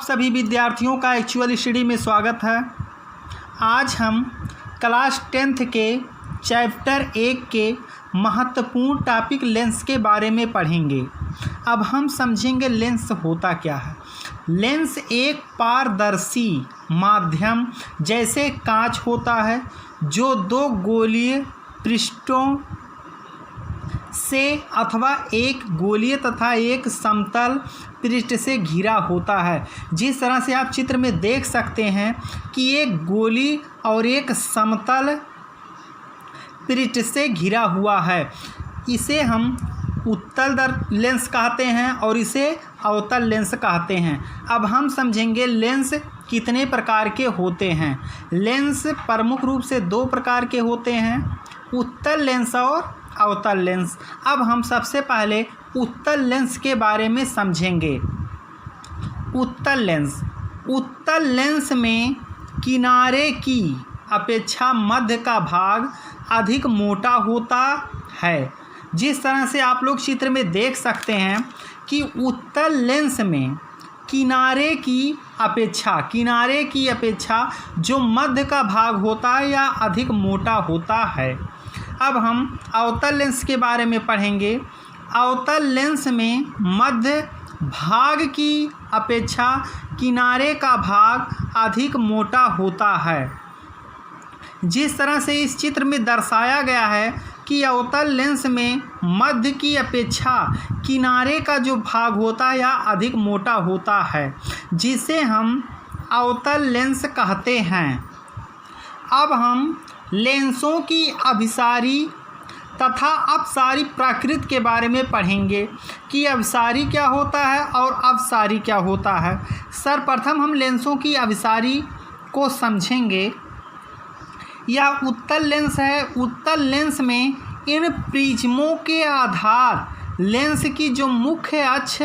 सभी विद्यार्थियों का एक्चुअल स्टडी में स्वागत है। आज हम क्लास 10th के चैप्टर 1 के महत्वपूर्ण टॉपिक लेंस के बारे में पढ़ेंगे। अब हम समझेंगे लेंस होता क्या है। लेंस एक पारदर्शी माध्यम जैसे कांच होता है जो दो गोलीय पृष्ठों से अथवा एक गोलीय तथा एक समतल पृष्ठ से घिरा होता है। जिस तरह से आप चित्र में देख सकते हैं कि एक गोली और एक समतल पृष्ठ से घिरा हुआ है। इसे हम उत्तल लेंस कहते हैं और इसे अवतल लेंस कहते हैं। अब हम समझेंगे लेंस कितने प्रकार के होते हैं। लेंस प्रमुख रूप से दो प्रकार के होते हैं, उत्तल लेंस और अवतल लेंस। अब हम सबसे पहले उत्तल लेंस के बारे में समझेंगे। उत्तल लेंस में किनारे की अपेक्षा मध्य का भाग अधिक मोटा होता है। जिस तरह से आप लोग चित्र में देख सकते हैं कि उत्तल लेंस में किनारे की अपेक्षा जो मध्य का भाग होता है या अधिक मोटा होता है। अब हम अवतल लेंस के बारे में पढ़ेंगे। अवतल लेंस में मध्य भाग की अपेक्षा किनारे का भाग अधिक मोटा होता है। जिस तरह से इस चित्र में दर्शाया गया है कि अवतल लेंस में मध्य की अपेक्षा किनारे का जो भाग होता है या अधिक मोटा होता है, जिसे हम अवतल लेंस कहते हैं। अब हम लेंसों की अभिसारी तथा अपसारी प्रकृति के बारे में पढ़ेंगे कि अभिसारी क्या होता है और अपसारी क्या होता है। सर्वप्रथम हम लेंसों की अभिसारी को समझेंगे। यह उत्तल लेंस है। उत्तल लेंस में इन प्रिज्मों के आधार लेंस की जो मुख्य अक्ष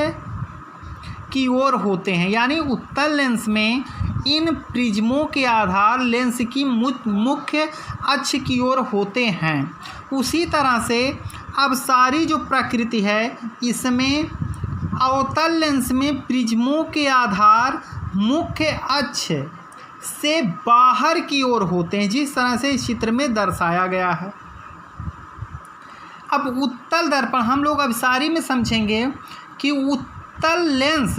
की ओर होते हैं, यानी उत्तल लेंस में इन प्रिज्मों के आधार लेंस की मुख्य अक्ष की ओर होते हैं। उसी तरह से अपसारी जो प्रकृति है, इसमें अवतल लेंस में प्रिज्मों के आधार मुख्य अक्ष से बाहर की ओर होते हैं, जिस तरह से इस चित्र में दर्शाया गया है। अब उत्तल दर्पण हम लोग अभिसारी में समझेंगे कि उत्तल लेंस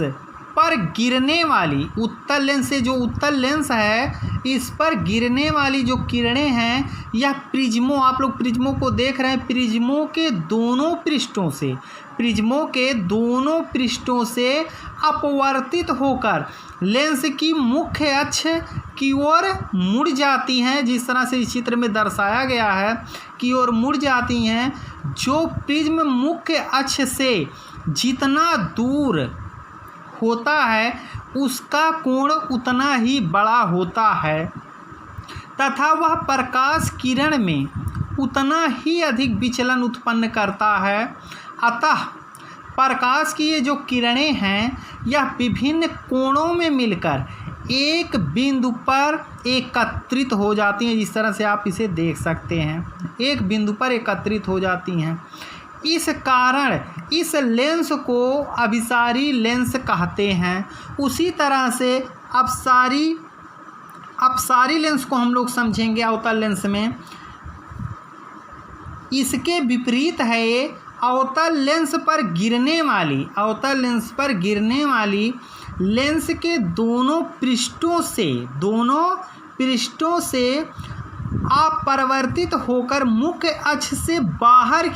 पर गिरने वाली, उत्तल लेंस से जो उत्तल लेंस है इस पर गिरने वाली जो किरणें हैं, यह प्रिज्मों, आप लोग प्रिज्मों को देख रहे हैं, प्रिज्मों के दोनों पृष्ठों से अपवर्तित होकर लेंस की मुख्य अक्ष की ओर मुड़ जाती हैं। जिस तरह से इस चित्र में दर्शाया गया है की ओर मुड़ जाती हैं। जो प्रिज्म मुख्य अक्ष से जितना दूर होता है उसका कोण उतना ही बड़ा होता है तथा वह प्रकाश किरण में उतना ही अधिक विचलन उत्पन्न करता है। अतः प्रकाश की ये जो किरणें हैं यह विभिन्न कोणों में मिलकर एक बिंदु पर एकत्रित हो जाती हैं। जिस तरह से आप इसे देख सकते हैं, एक बिंदु पर एकत्रित हो जाती हैं। इस कारण इस लेंस को अभिसारी लेंस कहते हैं। उसी तरह से अपसारी लेंस को हम लोग समझेंगे अवतल लेंस में। इसके विपरीत है ये अवतल लेंस पर गिरने वाली लेंस के दोनों पृष्ठों से अपरिवर्तित होकर मुख्य अक्ष से बाहर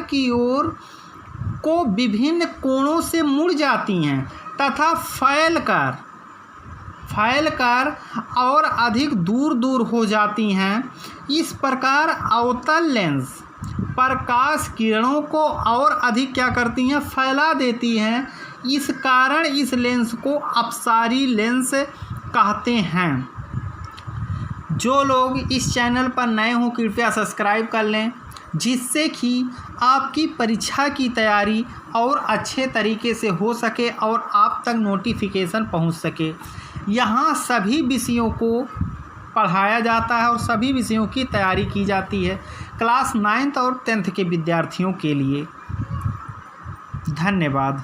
की ओर को विभिन्न कोणों से मुड़ जाती हैं तथा फैलकर और अधिक दूर हो जाती हैं। इस प्रकार अवतल लेंस प्रकाश किरणों को और अधिक क्या करती हैं, फैला देती हैं। इस कारण इस लेंस को अपसारी लेंस कहते हैं। जो लोग इस चैनल पर नए हों कृपया सब्सक्राइब कर लें, जिससे कि आपकी परीक्षा की तैयारी और अच्छे तरीके से हो सके और आप तक नोटिफिकेशन पहुंच सके। यहाँ सभी विषयों को पढ़ाया जाता है और सभी विषयों की तैयारी की जाती है क्लास 9th और 10th के विद्यार्थियों के लिए। धन्यवाद।